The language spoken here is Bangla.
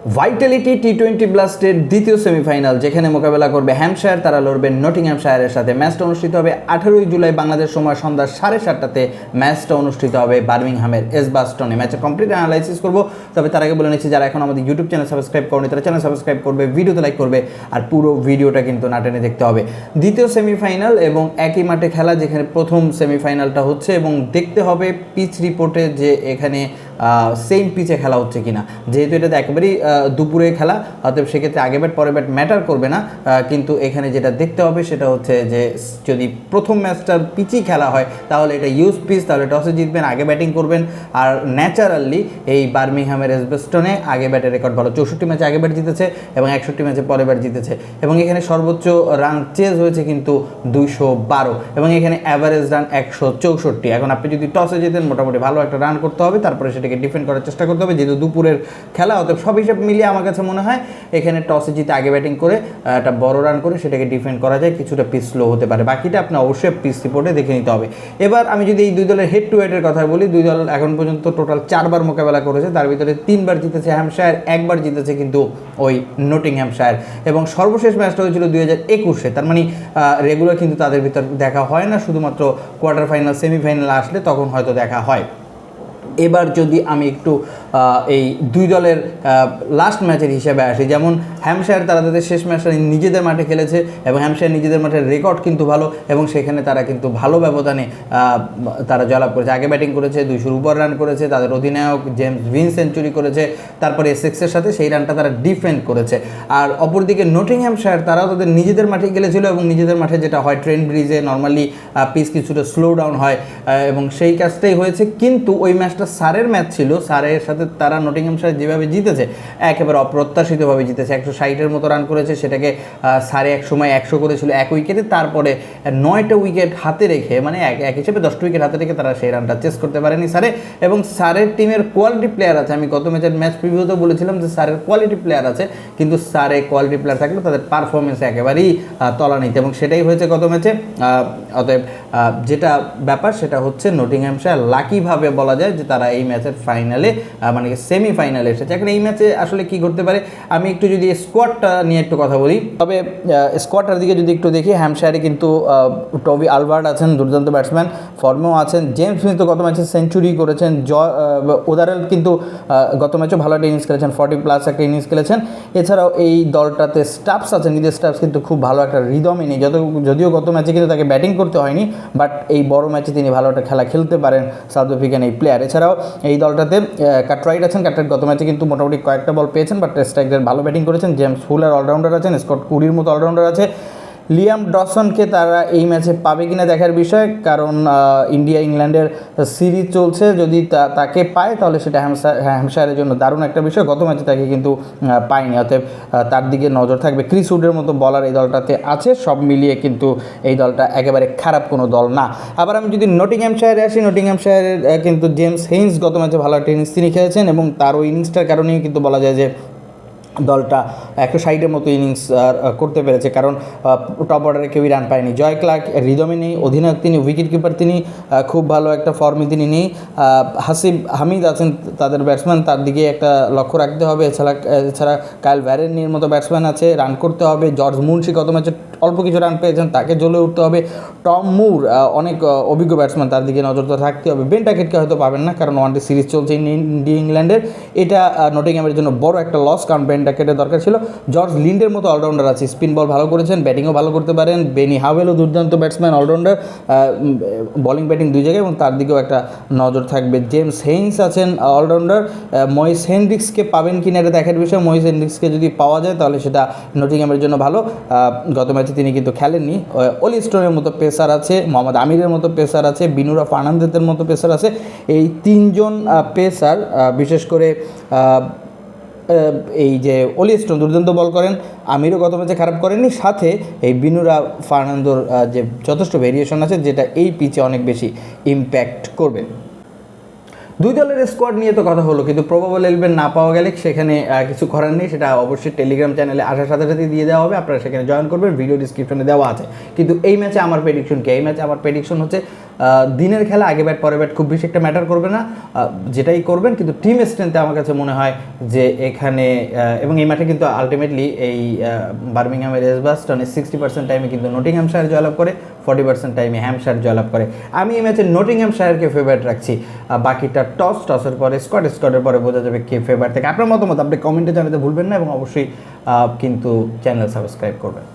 ভাইটালিটি টি20 ব্লাস্টের দ্বিতীয় সেমিফাইনাল, যেখানে মোকাবেলা করবে হ্যাম্পশায়ার, তারা লড়বে নটিংহ্যামশায়ারের সাথে। ম্যাচটা অনুষ্ঠিত হবে 18 জুলাই বাংলাদেশ সময় সন্ধ্যা 7:30টাতে। ম্যাচটা অনুষ্ঠিত হবে বার্মিংহামের এজবাস্টনে। ম্যাচের কমপ্লিট অ্যানালাইসিস করব, তবে তার আগে বলে নিচ্ছি, যারা এখন আমাদের ইউটিউব চ্যানেল সাবস্ক্রাইব করেনি তারা চ্যানেল সাবস্ক্রাইব করবে, ভিডিওতে লাইক করবে, আর পুরো ভিডিওটা কিন্তু না টেনে দেখতে হবে। দ্বিতীয় সেমিফাইনাল এবং একই মাঠে খেলা, যেখানে প্রথম সেমিফাইনালটা হচ্ছে, এবং দেখতে হবে পিচ রিপোর্টে যে এখানে সেম পিচে খেলা হচ্ছে কিনা। যেহেতু এটা একেবারেই দুপুরে খেলা, অতএব সেক্ষেত্রে আগে ব্যাট পরে ব্যাট ম্যাটার করবে না, কিন্তু এখানে যেটা দেখতে হবে সেটা হচ্ছে যে যদি প্রথম ম্যাচটার পিচই খেলা হয় তাহলে এটা ইউজ পিচ, তাহলে টসে জিতবেন, আগে ব্যাটিং করবেন। আর ন্যাচারালি এই বার্মিংহামের এজবাস্টনে আগে ব্যাটের রেকর্ড ভালো, 64 ম্যাচে আগে ব্যাট জিতেছে এবং 61 ম্যাচে পরে ব্যাট জিতেছে, এবং এখানে সর্বোচ্চ রান চেজ হয়েছে কিন্তু 212, এবং এখানে অ্যাভারেজ রান 164। এখন আপনি যদি টসে জেতেন মোটামুটি ভালো একটা রান করতে হবে, তারপরে সেটাকে ডিফেন্ড করার চেষ্টা করতে হবে। যেহেতু দুপুরের খেলা, অতএব সব হিসাব মিলিয়ে আমার কাছে মনে হয় এখানে টসে জিতে আগে ব্যাটিং করে একটা বড় রান করে সেটাকে ডিফেন্ড করা যায়। কিছুটা পিচ স্লো হতে পারে, বাকিটা আপনার অবশ্যই পিচ রিপোর্টে দেখে নিতে হবে। এবার আমি যদি এই দুই দলের হেড টু হেডের কথা বলি, দুই দল এখন পর্যন্ত টোটাল 4বার মোকাবেলা করেছে, তার ভিতরে 3বার জিতেছে হ্যাম্পশায়ার, 1বার জিতেছে কিন্তু ওই নটিংহ্যামশায়ার, এবং সর্বশেষ ম্যাচটা হয়েছিল 2021-এ। তার মানে রেগুলার কিন্তু তাদের ভিতর দেখা হয় না, শুধুমাত্র কোয়ার্টার ফাইনাল সেমিফাইনাল আসলে তখন হয়তো দেখা হয়। এবার যদি আমি একটু এই দুই দলের লাস্ট ম্যাচের হিসেবে আসি, যেমন হ্যাম্পশায়ার তারা তাদের শেষ ম্যাচটা নিজেদের মাঠে খেলেছে, এবং হ্যাম্পশায়ার নিজেদের মাঠের রেকর্ড কিন্তু ভালো, এবং সেখানে তারা কিন্তু ভালো ব্যবধানে তারা জয়লাভ করেছে। আগে ব্যাটিং করেছে, 200-র উপর রান করেছে, তাদের অধিনায়ক জেমস ভিন সেঞ্চুরি করেছে, তারপরে এসেক্সের সাথে সেই রানটা তারা ডিফেন্ড করেছে। আর অপরদিকে নটিংহ্যামশায়ার তারাও তাদের নিজেদের মাঠে খেলেছিল, এবং নিজেদের মাঠে যেটা হয় ট্রেন্ট ব্রিজে নর্মালি পিচ কিছুটা স্লো ডাউন হয়, এবং সেই কাজটাই হয়েছে। কিন্তু ওই ম্যাচটা সারের ম্যাচ ছিল, সারের সাথে তারা নটিংহ্যামশায়ার যেভাবে জিতেছে একেবারে অপ্রত্যাশিতভাবে জিতেছে, 160-এর মতো রান করেছে, সেটাকে সারে এক সময় 100 করেছিল 1 উইকেটে, তারপরে 9টা উইকেট হাতে রেখে, মানে এক হিসেবে 10টা উইকেট হাতে রেখে তারা সেই রানটা চেস করতে পারেনি সারে। এবং সারের টিমের কোয়ালিটি প্লেয়ার আছে, আমি গত ম্যাচের ম্যাচ প্রিভিউতেও বলেছিলাম যে সারের কোয়ালিটি প্লেয়ার আছে, কিন্তু সারে কোয়ালিটি প্লেয়ার থাকলে তাদের পারফরমেন্স একেবারেই তলানিতে, এবং সেটাই হয়েছে গত ম্যাচে। অতএব যেটা ব্যাপার সেটা হচ্ছে নটিংহ্যামশায়ার লাকিভাবে বলা যায় যে তারা এই ম্যাচের ফাইনালে মানে সেমিফাইনালে এসেছে। এখন এই ম্যাচে আসলে কি করতে পারে, আমি একটু যদি স্কোয়াডটা নিয়ে একটু কথা বলি, তবে স্কোয়াডটার দিকে যদি একটু দেখি, হ্যাম্পশায়ারে কিন্তু টবি আলবার্ট আছেন, দুর্দান্ত ব্যাটসম্যান, ফর্মেও আছেন। জেমস স্মিথ গত ম্যাচে সেঞ্চুরি করেছেন। ওদারেল কিন্তু গত ম্যাচেও ভালো একটা ইনিংস খেলেছেন, 40+ একটা ইনিংস খেলেছেন। এছাড়াও এই দলটাতে স্টাফস আছেন, নিজের স্টাফস কিন্তু খুব ভালো একটা রিদমই নেই, যদিও গত ম্যাচে কিন্তু তাকে ব্যাটিং করতে হয়নি, বাট এই বড় ম্যাচে তিনি ভালো একটা খেলা খেলতে পারেন সাউথ আফ্রিকান এই প্লেয়ার। এছাড়াও এই দলটাতে কাটরাইট আছেন, কাটরাইট গত ম্যাচে কিন্তু মোটামুটি কয়েকটা বল পেয়েছেন, বাট স্ট্রাইকের ভালো ব্যাটিং করেছেন। জেমস ফুলার অলরাউন্ডার আছেন, স্কট কুরির মতো অলরাউন্ডার আছে। লিয়াম ডসনকে তারা এই ম্যাচে পাবে কিনা দেখার বিষয়, কারণ ইন্ডিয়া ইংল্যান্ডের সিরিজ চলছে, যদি তাকে পায় তাহলে সেটা হ্যাম্পশায়ারের জন্য দারুণ একটা বিষয়। গত ম্যাচে তাকে কিন্তু পায়নি, অতএব তার দিকে নজর থাকবে। ক্রিস উডের মতো বলার এই দলটাতে আছে, সব মিলিয়ে কিন্তু এই দলটা একেবারে খারাপ কোনো দল না। আবার আমি যদি নটিংহ্যামশায়ারে আসি, নটিংহ্যামশায়ারের কিন্তু জেমস হেইন্স গত ম্যাচে ভালো একটা ইনিংস তিনি খেলেছেন, এবং তার ওই ইনিংসটার কারণেই কিন্তু বলা যায় যে দলটা 160-এর মতো ইনিংস করতে পেরেছে, কারণ টপ অর্ডারে কেউই রান পায়নি। জয় ক্লার্ক রিদমে নেই, অধিনায়ক তিনি, উইকেট কিপার তিনি খুব ভালো একটা ফর্মে তিনি নেই। হাসিব হামিদ আছেন তাদের ব্যাটসম্যান, তার দিকে একটা লক্ষ্য রাখতে হবে। এছাড়া কাইল ভ্যারেনির মতো ব্যাটসম্যান আছে, রান করতে হবে। জর্জ মুন্সি গত ম্যাচে অল্প কিছু রান পেয়েছেন, তাকে জ্বলে উঠতে হবে। টম মুর অনেক অভিজ্ঞ ব্যাটসম্যান, তার দিকে নজর তো থাকতে হবে। বেন টাকেটকে হয়তো পাবেন না, কারণ ওয়ানডে সিরিজ চলছে ইন্ডিয়া ইংল্যান্ডের, এটা নটিংহ্যামের জন্য বড় একটা লস, কারণ বেন টাকেটের দরকার ছিল। জর্জ লিন্ডের মতো অলরাউন্ডার আছে, স্পিন বল ভালো করেছেন, ব্যাটিংও ভালো করতে পারেন। বেনি হাওয়েলও দুর্দান্ত ব্যাটসম্যান, অলরাউন্ডার, বলিং ব্যাটিং দুই জায়গায়, এবং তার দিকেও একটা নজর থাকবে। জেমস হেইন্স আছেন অলরাউন্ডার। ময়েস হেনরিক্সকে পাবেন কিনা এটা দেখার বিষয়। ময়েস হেনরিক্সকে যদি পাওয়া যায় তাহলে সেটা নটিংহ্যামের জন্য ভালো। গত ম্যাচে তিনি কিন্তু খেলেননি। অলি স্টোনের মতো পেসার আছে, মোহাম্মদ আমিরের মতো পেসার আছে, বিনুরা ফার্নান্দেজের মতো পেসার আছে। এই 3জন পেসার, বিশেষ করে এই যে অলি স্টোন দুর্দান্ত বল করেন, আমিরও গত ম্যাচে খারাপ করেননি, সাথে এই বিনুরা ফার্নান্দোর যে যথেষ্ট ভেরিয়েশন আছে, যেটা এই পিচে অনেক বেশি ইম্প্যাক্ট করবে। দুই দলের স্কোয়াড নিয়ে তো কথা হলো, কিন্তু প্রবাবল 11 না পাওয়া গেলে সেখানে কিছু করার নেই, সেটা অবশ্যই টেলিগ্রাম চ্যানেলে আসার সাথে সাথেই দিয়ে দেওয়া হবে, আপনারা সেখানে জয়েন করবেন, ভিডিও ডিসক্রিপশনে দেওয়া আছে। কিন্তু এই ম্যাচে আমার প্রেডিকশন কি? এই ম্যাচে আমার প্রেডিকশন হচ্ছে দিনের খেলা আগে ব্যাট পরে ব্যাট খুব বেশি একটা ম্যাটার করবে না, যেটাই করবেন, কিন্তু টিম স্ট্রেংথে আমার কাছে মনে হয় যে এখানে এবং এই মাঠে কিন্তু আলটিমেটলি এই বার্মিংহামের এজবাস্টনে 60% টাইমে কিন্তু নটিংহ্যামশায়ার জয়লাভ করে, 40% টাইমে হ্যাম্পশায়ার জয়লাভ করে। আমি এই ম্যাচে নটিংহ্যামশায়ারকে ফেভারিট রাখছি, বাকিটা টসের পরে স্কটের পরে বোঝা যাবে কে ফেভারিট থাকে। আপনার মতামত আপনি কমেন্টে জানাতে ভুলবেন না এবং অবশ্যই কিন্তু চ্যানেল সাবস্ক্রাইব করবেন।